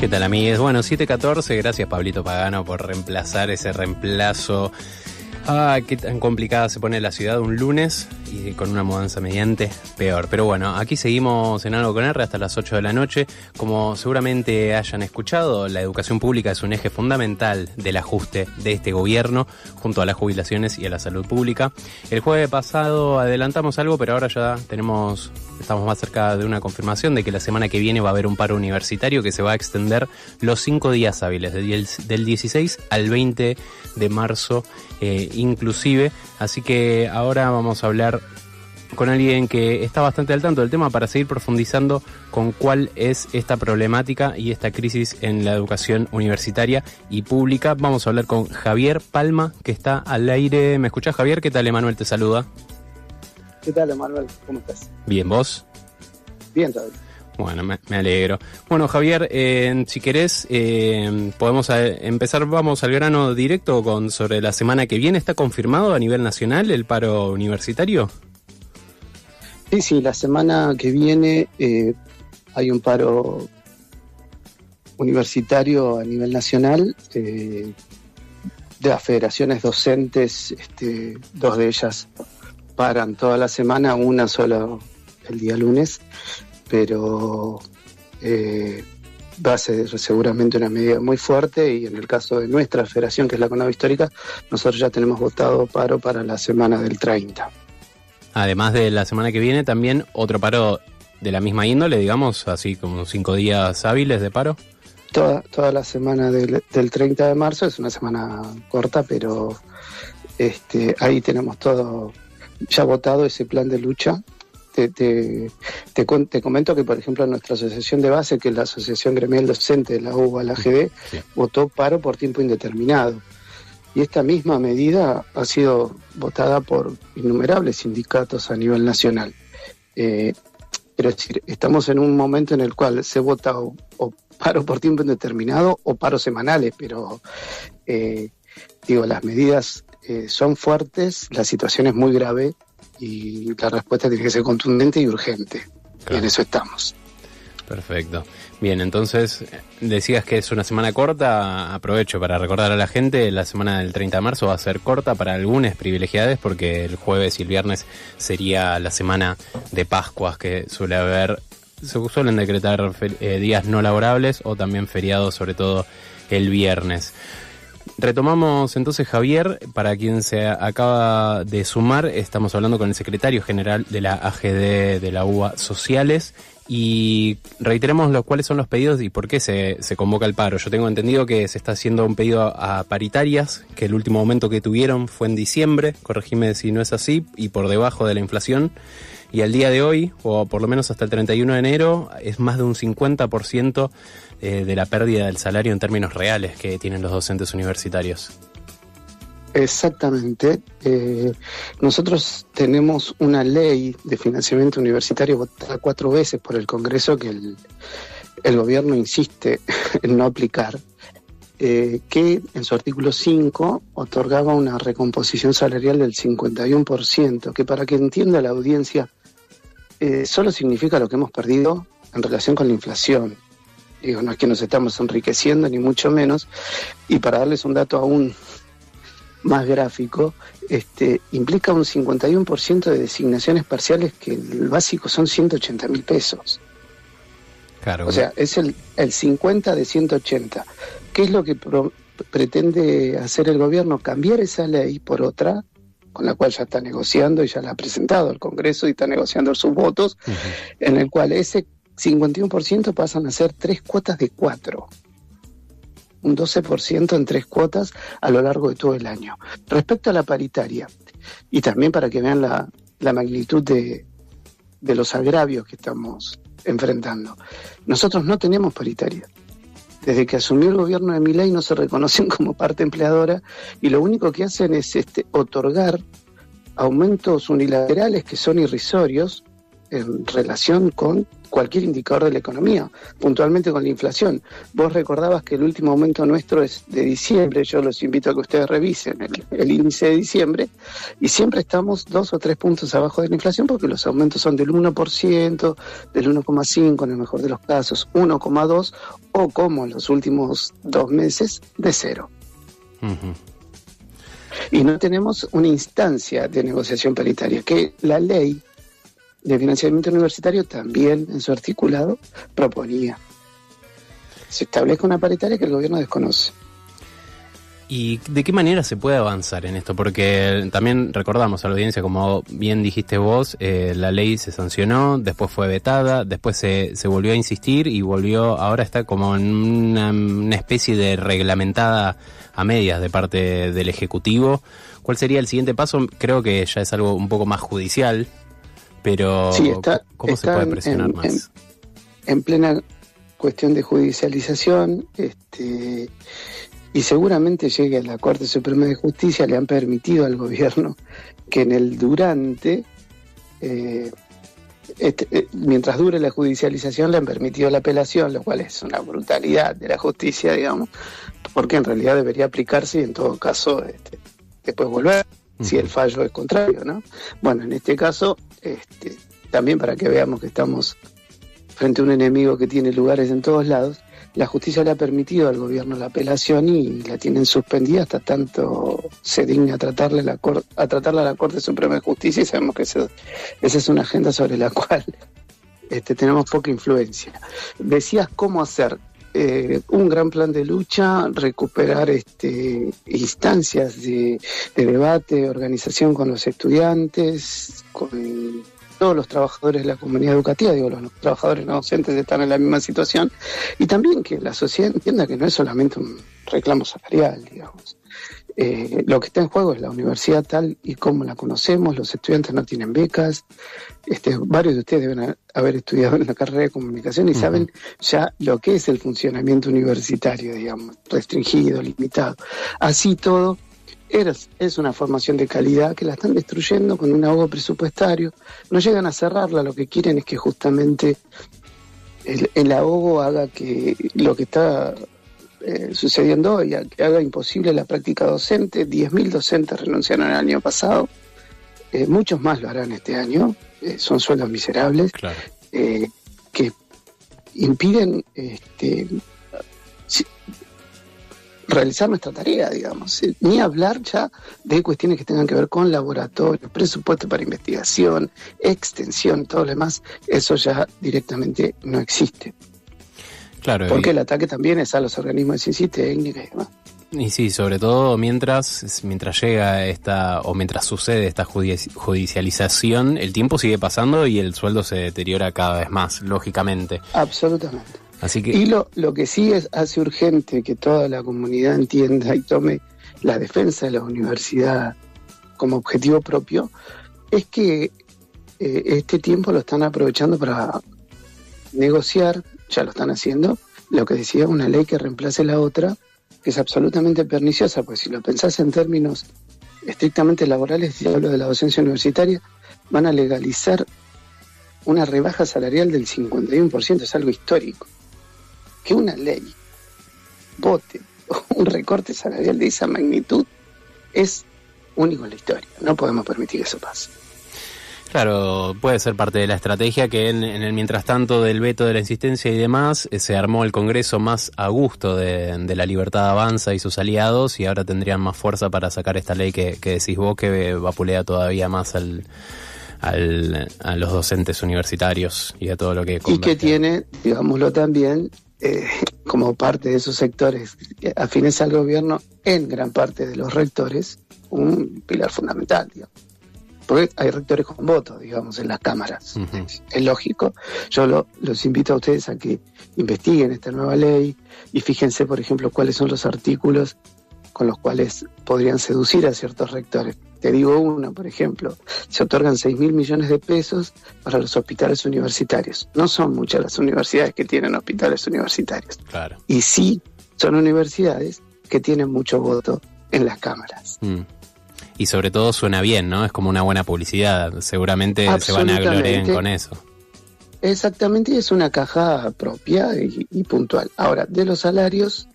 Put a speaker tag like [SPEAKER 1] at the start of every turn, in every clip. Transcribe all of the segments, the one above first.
[SPEAKER 1] ¿Qué tal, amigues? Bueno, 7:14, gracias Pablito Pagano por reemplazar ese reemplazo. Qué tan complicada se pone la ciudad un lunes y con una mudanza mediante, peor. Pero bueno, aquí seguimos en Algo con R hasta las 8 de la noche. Como seguramente hayan escuchado, la educación pública es un eje fundamental del ajuste de este gobierno, junto a las jubilaciones y a la salud pública. El jueves pasado adelantamos algo, pero ahora ya estamos más cerca de una confirmación de que la semana que viene va a haber un paro universitario que se va a extender los 5 días hábiles, del 16 al 20 de marzo inclusive. Así que ahora vamos a hablar con alguien que está bastante al tanto del tema para seguir profundizando con cuál es esta problemática y esta crisis en la educación universitaria y pública. Vamos a hablar con Javier Palma, que está al aire. ¿Me escuchás, Javier? ¿Qué tal? Emanuel te saluda.
[SPEAKER 2] ¿Qué tal, Emanuel? ¿Cómo estás?
[SPEAKER 1] Bien, ¿vos?
[SPEAKER 2] Bien, David.
[SPEAKER 1] Bueno, me alegro. Bueno, Javier, si querés, podemos empezar, vamos al grano directo sobre la semana que viene. ¿Está confirmado a nivel nacional el paro universitario?
[SPEAKER 2] Sí, la semana que viene hay un paro universitario a nivel nacional de las federaciones docentes, dos de ellas paran toda la semana, una solo el día lunes, pero va a ser seguramente una medida muy fuerte, y en el caso de nuestra federación, que es la CONAVE Histórica, nosotros ya tenemos votado paro para la semana del 30.
[SPEAKER 1] Además de la semana que viene, también otro paro de la misma índole, digamos, así como 5 días hábiles de paro.
[SPEAKER 2] Toda la semana del 30 de marzo es una semana corta, pero ahí tenemos todo ya votado, ese plan de lucha. Te comento que, por ejemplo, nuestra asociación de base, que es la Asociación Gremial Docente de la UBA, la AGD, votó paro por tiempo indeterminado. Y esta misma medida ha sido votada por innumerables sindicatos a nivel nacional. Pero es decir, estamos en un momento en el cual se vota o paro por tiempo indeterminado o paros semanales, pero las medidas son fuertes, la situación es muy grave y la respuesta tiene que ser contundente y urgente. Claro. Y en eso estamos.
[SPEAKER 1] Perfecto. Bien, entonces decías que es una semana corta. Aprovecho para recordar a la gente, la semana del 30 de marzo va a ser corta para algunos privilegiados, porque el jueves y el viernes sería la semana de Pascuas, que se suelen decretar días no laborables o también feriados, sobre todo el viernes. Retomamos entonces, Javier, para quien se acaba de sumar, estamos hablando con el secretario general de la AGD de la UBA Sociales, y reiteremos cuáles son los pedidos y por qué se convoca el paro. Yo tengo entendido que se está haciendo un pedido a paritarias, que el último momento que tuvieron fue en diciembre, corregime si no es así, y por debajo de la inflación, y al día de hoy, o por lo menos hasta el 31 de enero, es más de un 50% de la pérdida del salario en términos reales que tienen los docentes universitarios.
[SPEAKER 2] Exactamente. Nosotros tenemos una ley de financiamiento universitario votada 4 veces por el Congreso, que el gobierno insiste en no aplicar, que en su artículo 5 otorgaba una recomposición salarial del 51%, que, para que entienda la audiencia, solo significa lo que hemos perdido en relación con la inflación. No es que nos estamos enriqueciendo, ni mucho menos. Y para darles un dato aún más gráfico, implica un 51% de designaciones parciales, que el básico son 180.000 pesos.
[SPEAKER 1] Claro.
[SPEAKER 2] O sea, es el 50 de 180. ¿Qué es lo que pretende hacer el gobierno? Cambiar esa ley por otra, con la cual ya está negociando y ya la ha presentado al Congreso y está negociando sus votos, en el cual ese 51% pasan a ser 3 cuotas de 4. Un 12% en 3 cuotas a lo largo de todo el año. Respecto a la paritaria, y también para que vean la magnitud de los agravios que estamos enfrentando, nosotros no tenemos paritaria. Desde que asumió el gobierno de Milei no se reconocen como parte empleadora, y lo único que hacen es otorgar aumentos unilaterales que son irrisorios, en relación con cualquier indicador de la economía, puntualmente con la inflación. Vos recordabas que el último aumento nuestro es de diciembre, yo los invito a que ustedes revisen el índice de diciembre, y siempre estamos 2 o 3 puntos abajo de la inflación porque los aumentos son del 1%, del 1,5% en el mejor de los casos, 1,2% o como en los últimos 2 meses, de 0%.
[SPEAKER 1] Uh-huh.
[SPEAKER 2] Y no tenemos una instancia de negociación paritaria, que la ley de financiamiento universitario también en su articulado proponía. Se establezca una paritaria que el gobierno desconoce.
[SPEAKER 1] ¿Y de qué manera se puede avanzar en esto? Porque también recordamos a la audiencia, como bien dijiste vos, la ley se sancionó, después fue vetada, después se volvió a insistir y ahora está como en una especie de reglamentada a medias de parte del Ejecutivo. ¿Cuál sería el siguiente paso? Creo que ya es algo un poco más judicial, pero
[SPEAKER 2] sí,
[SPEAKER 1] ¿cómo se puede presionar más?
[SPEAKER 2] En plena cuestión de judicialización, y seguramente llegue a la Corte Suprema de Justicia. Le han permitido al gobierno que en el durante, mientras dure la judicialización, le han permitido la apelación, lo cual es una brutalidad de la justicia, digamos, porque en realidad debería aplicarse y en todo caso después volver, si el fallo es contrario, ¿no? Bueno, en este caso, también para que veamos que estamos frente a un enemigo que tiene lugares en todos lados, la justicia le ha permitido al gobierno la apelación y la tienen suspendida hasta tanto se digna a tratarla a la Corte Suprema de Justicia, y sabemos que esa es una agenda sobre la cual tenemos poca influencia. Decías cómo hacer un gran plan de lucha, recuperar instancias de debate, organización con los estudiantes, con todos los trabajadores de la comunidad educativa, los trabajadores no docentes están en la misma situación, y también que la sociedad entienda que no es solamente un reclamo salarial, digamos. Lo que está en juego es la universidad tal y como la conocemos, los estudiantes no tienen becas, varios de ustedes deben haber estudiado en la carrera de comunicación y saben ya lo que es el funcionamiento universitario, digamos, restringido, limitado. Así todo, es una formación de calidad que la están destruyendo con un ahogo presupuestario. No llegan a cerrarla, lo que quieren es que justamente el ahogo haga que lo que está sucediendo hoy, que haga imposible la práctica docente. 10.000 docentes renunciaron el año pasado, muchos más lo harán este año, son sueldos miserables, claro. Que impiden realizar nuestra tarea, digamos, ni hablar ya de cuestiones que tengan que ver con laboratorios, presupuesto para investigación, extensión, todo lo demás, eso ya directamente no existe.
[SPEAKER 1] Claro,
[SPEAKER 2] porque el ataque también es a los organismos de ciencia y técnica y demás.
[SPEAKER 1] Y sí, sobre todo mientras llega mientras sucede esta judicialización, el tiempo sigue pasando y el sueldo se deteriora cada vez más, lógicamente.
[SPEAKER 2] Absolutamente.
[SPEAKER 1] Así que...
[SPEAKER 2] Y lo que sí hace urgente que toda la comunidad entienda y tome la defensa de la universidad como objetivo propio, es que este tiempo lo están aprovechando para negociar, ya lo están haciendo, lo que decía, una ley que reemplace la otra, que es absolutamente perniciosa, pues si lo pensás en términos estrictamente laborales, si hablo de la docencia universitaria, van a legalizar una rebaja salarial del 51%, es algo histórico. Que una ley vote un recorte salarial de esa magnitud es único en la historia. No podemos permitir que eso pase.
[SPEAKER 1] Claro, puede ser parte de la estrategia que en el mientras tanto del veto de la insistencia y demás, se armó el Congreso más a gusto de la Libertad Avanza y sus aliados, y ahora tendrían más fuerza para sacar esta ley que decís vos, que vapulea todavía más a los docentes universitarios y a todo lo que converge.
[SPEAKER 2] Y que tiene, digámoslo también, como parte de esos sectores afines al gobierno, en gran parte de los rectores, un pilar fundamental, digamos. Porque hay rectores con votos, digamos, en las cámaras. Uh-huh. Es lógico. Yo los invito a ustedes a que investiguen esta nueva ley y fíjense, por ejemplo, cuáles son los artículos con los cuales podrían seducir a ciertos rectores. Te digo uno, por ejemplo, se otorgan 6.000 millones de pesos para los hospitales universitarios. No son muchas las universidades que tienen hospitales universitarios.
[SPEAKER 1] Claro.
[SPEAKER 2] Y sí son universidades que tienen mucho voto en las cámaras.
[SPEAKER 1] y sobre todo suena bien, ¿no? Es como una buena publicidad, seguramente se van a gloriar con eso.
[SPEAKER 2] Exactamente, y es una caja propia y puntual. Ahora, de los salarios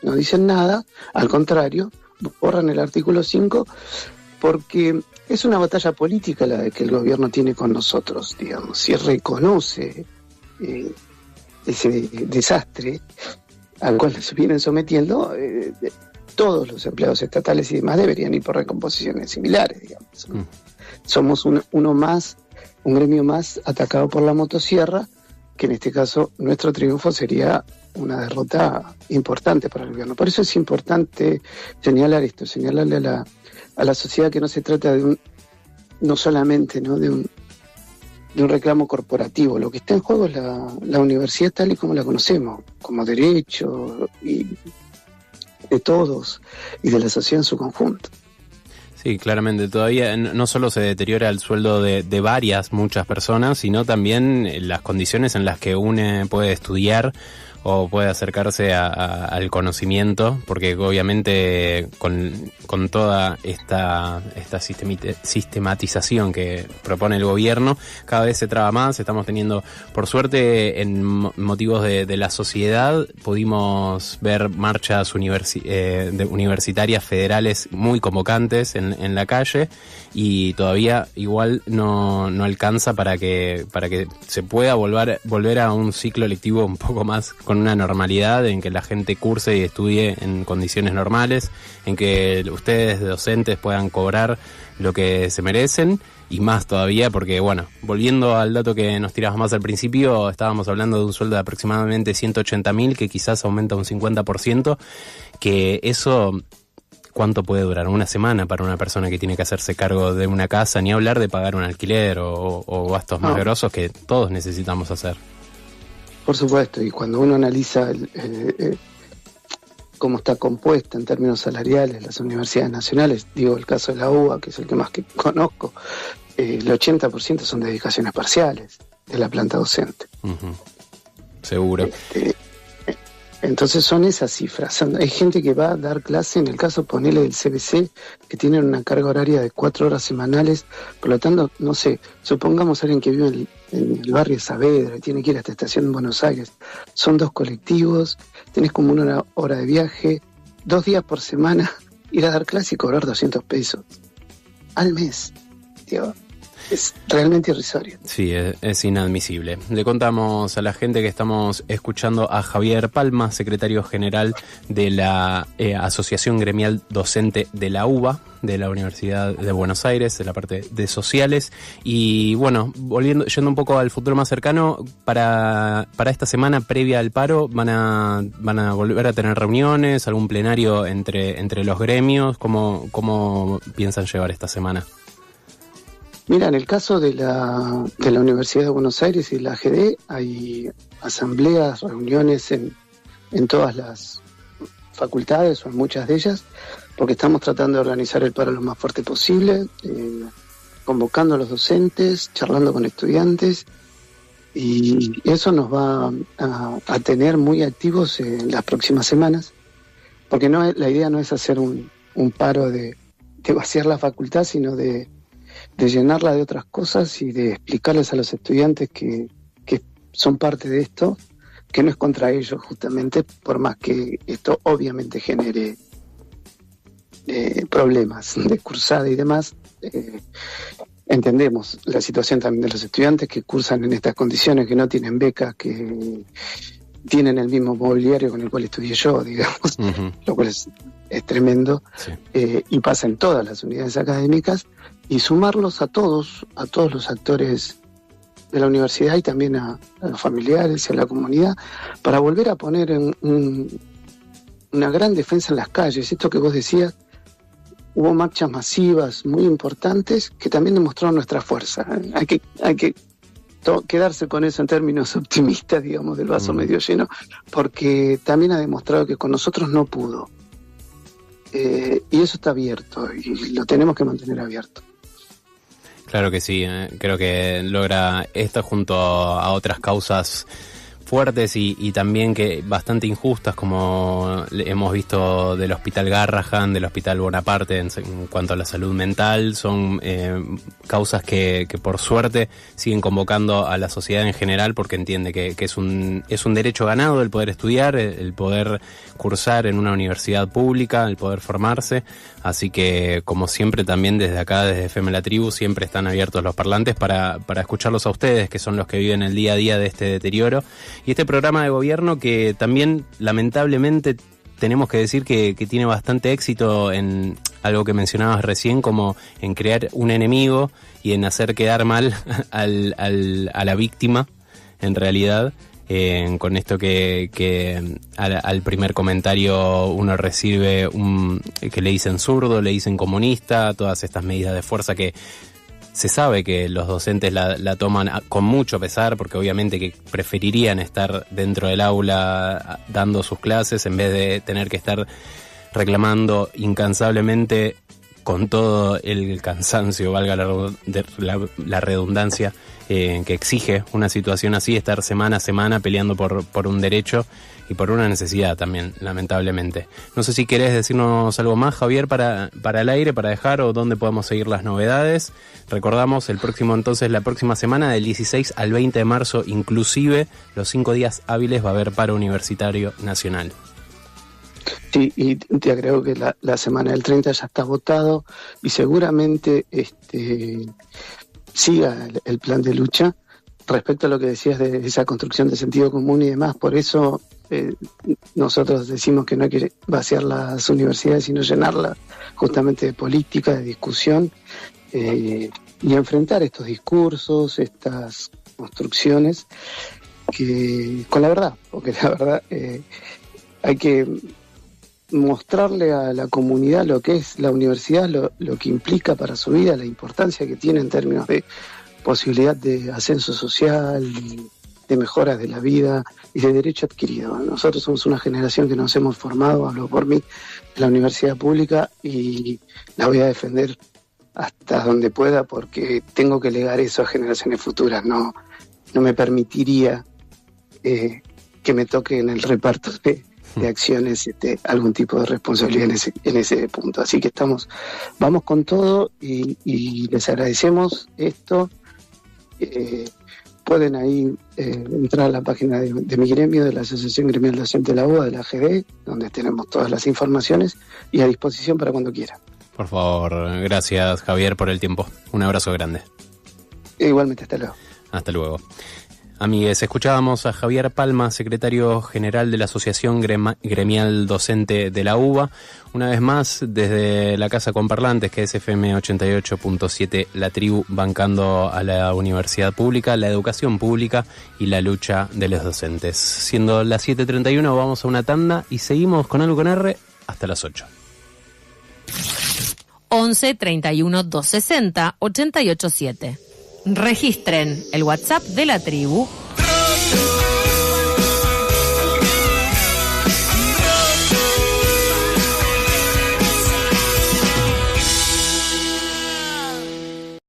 [SPEAKER 2] no dicen nada, al contrario, borran el artículo 5 porque es una batalla política la que el gobierno tiene con nosotros, digamos. Si reconoce ese desastre al cual se vienen sometiendo, todos los empleados estatales y demás deberían ir por recomposiciones similares, digamos. Somos un gremio más atacado por la motosierra, que en este caso nuestro triunfo sería una derrota importante para el gobierno. Por eso es importante señalar esto, señalarle a la sociedad que no se trata de no solamente, ¿no?, de un reclamo corporativo. Lo que está en juego es la universidad tal y como la conocemos, como derecho y de todos y de la sociedad en su conjunto.
[SPEAKER 1] Sí, claramente. Todavía no solo se deteriora el sueldo de muchas personas, sino también las condiciones en las que uno puede estudiar o puede acercarse al conocimiento, porque obviamente con toda esta sistematización que propone el gobierno, cada vez se traba más. Estamos teniendo, por suerte, en motivos de la sociedad, pudimos ver marchas universitarias federales muy convocantes en la calle, y todavía igual no alcanza para que se pueda volver a un ciclo lectivo un poco más con una normalidad, en que la gente curse y estudie en condiciones normales, en que ustedes docentes puedan cobrar lo que se merecen, y más todavía porque, bueno, volviendo al dato que nos tirabas más al principio, estábamos hablando de un sueldo de aproximadamente 180.000, que quizás aumenta un 50%, que eso... ¿Cuánto puede durar? Una semana para una persona que tiene que hacerse cargo de una casa, ni hablar de pagar un alquiler o gastos más grosos que todos necesitamos hacer.
[SPEAKER 2] Por supuesto, y cuando uno analiza cómo está compuesta en términos salariales las universidades nacionales, digo el caso de la UBA, que es el que más que conozco, el 80% son dedicaciones parciales de la planta docente. Uh-huh.
[SPEAKER 1] Seguro.
[SPEAKER 2] Entonces son esas cifras. Hay gente que va a dar clase, en el caso, ponele del CBC, que tienen una carga horaria de 4 horas semanales. Por lo tanto, no sé, supongamos alguien que vive en el barrio Saavedra y tiene que ir a esta estación en Buenos Aires. Son 2 colectivos, tenés como 1 hora de viaje, 2 días por semana, ir a dar clase y cobrar 200 pesos al mes. Tío, es realmente irrisorio.
[SPEAKER 1] Sí, es inadmisible. Le contamos a la gente que estamos escuchando a Javier Palma, secretario general de la Asociación Gremial Docente de la UBA, de la Universidad de Buenos Aires, de la parte de sociales. Y bueno, yendo un poco al futuro más cercano, para esta semana previa al paro, van a volver a tener reuniones, algún plenario entre los gremios. ¿Cómo piensan llevar esta semana?
[SPEAKER 2] Mira, en el caso de la Universidad de Buenos Aires y la AGD, hay asambleas, reuniones en todas las facultades o en muchas de ellas, porque estamos tratando de organizar el paro lo más fuerte posible, convocando a los docentes, charlando con estudiantes, y eso nos va a tener muy activos en las próximas semanas, porque la idea no es hacer un paro de vaciar la facultad, sino de llenarla de otras cosas y de explicarles a los estudiantes que son parte de esto, que no es contra ellos justamente, por más que esto obviamente genere problemas de cursada y demás. Entendemos la situación también de los estudiantes que cursan en estas condiciones, que no tienen becas, que tienen el mismo mobiliario con el cual estudié yo, digamos, uh-huh. Lo cual es tremendo, sí. Y pasa en todas las unidades académicas, y sumarlos a todos los actores de la universidad y también a los familiares y a la comunidad, para volver a poner una gran defensa en las calles. Esto que vos decías, hubo marchas masivas muy importantes que también demostraron nuestra fuerza. Hay que quedarse con eso en términos optimistas, digamos, del vaso medio lleno, porque también ha demostrado que con nosotros no pudo. Y eso está abierto y lo tenemos que mantener abierto.
[SPEAKER 1] Claro que sí, creo que logra esto junto a otras causas fuertes y también que bastante injustas, como hemos visto del Hospital Garrahan, del Hospital Bonaparte en cuanto a la salud mental. Son causas que por suerte siguen convocando a la sociedad en general, porque entiende que es un derecho ganado el poder estudiar, el poder cursar en una universidad pública, el poder formarse. Así que, como siempre, también desde acá, desde FM La Tribu, siempre están abiertos los parlantes para escucharlos a ustedes, que son los que viven el día a día de este deterioro. Y este programa de gobierno que también, lamentablemente, tenemos que decir que tiene bastante éxito en algo que mencionabas recién, como en crear un enemigo y en hacer quedar mal a la víctima, en realidad. Con esto que al primer comentario uno recibe que le dicen zurdo, le dicen comunista, todas estas medidas de fuerza que se sabe que los docentes la toman con mucho pesar, porque obviamente que preferirían estar dentro del aula dando sus clases en vez de tener que estar reclamando incansablemente, con todo el cansancio, valga la redundancia, que exige una situación así, estar semana a semana peleando por un derecho y por una necesidad también, lamentablemente. No sé si querés decirnos algo más, Javier, para el aire, para dejar, o dónde podemos seguir las novedades. Recordamos la próxima semana, del 16 al 20 de marzo, inclusive los 5 días hábiles, va a haber paro universitario nacional.
[SPEAKER 2] Sí, y te agrego que la semana del 30 ya está votado y seguramente siga el plan de lucha. Respecto a lo que decías de esa construcción de sentido común y demás, por eso nosotros decimos que no hay que vaciar las universidades, sino llenarlas justamente de política, de discusión, y enfrentar estos discursos, estas construcciones con la verdad, porque la verdad hay que mostrarle a la comunidad lo que es la universidad, lo que implica para su vida, la importancia que tiene en términos de posibilidad de ascenso social, de mejoras de la vida y de derecho adquirido. Nosotros somos una generación que nos hemos formado, hablo por mí, en la universidad pública, y la voy a defender hasta donde pueda, porque tengo que legar eso a generaciones futuras. No me permitiría que me toque en el reparto de acciones algún tipo de responsabilidad en ese punto. Así que vamos con todo y les agradecemos esto. Pueden ahí entrar a la página de mi gremio, de la Asociación Gremial Docente de la UBA, de la AGD, donde tenemos todas las informaciones y a disposición para cuando quieran.
[SPEAKER 1] Por favor, gracias, Javier, por el tiempo. Un abrazo grande.
[SPEAKER 2] Igualmente, hasta luego.
[SPEAKER 1] Hasta luego. Amigues, escuchábamos a Javier Palma, secretario general de la Asociación Gremial Docente de la UBA, una vez más desde la Casa con Parlantes, que es FM 88.7 La Tribu, bancando a la universidad pública, la educación pública y la lucha de los docentes. Siendo las 7:31, vamos a una tanda y seguimos con algo con R hasta las 8.
[SPEAKER 3] 11 31 260 887. Registren el WhatsApp de La Tribu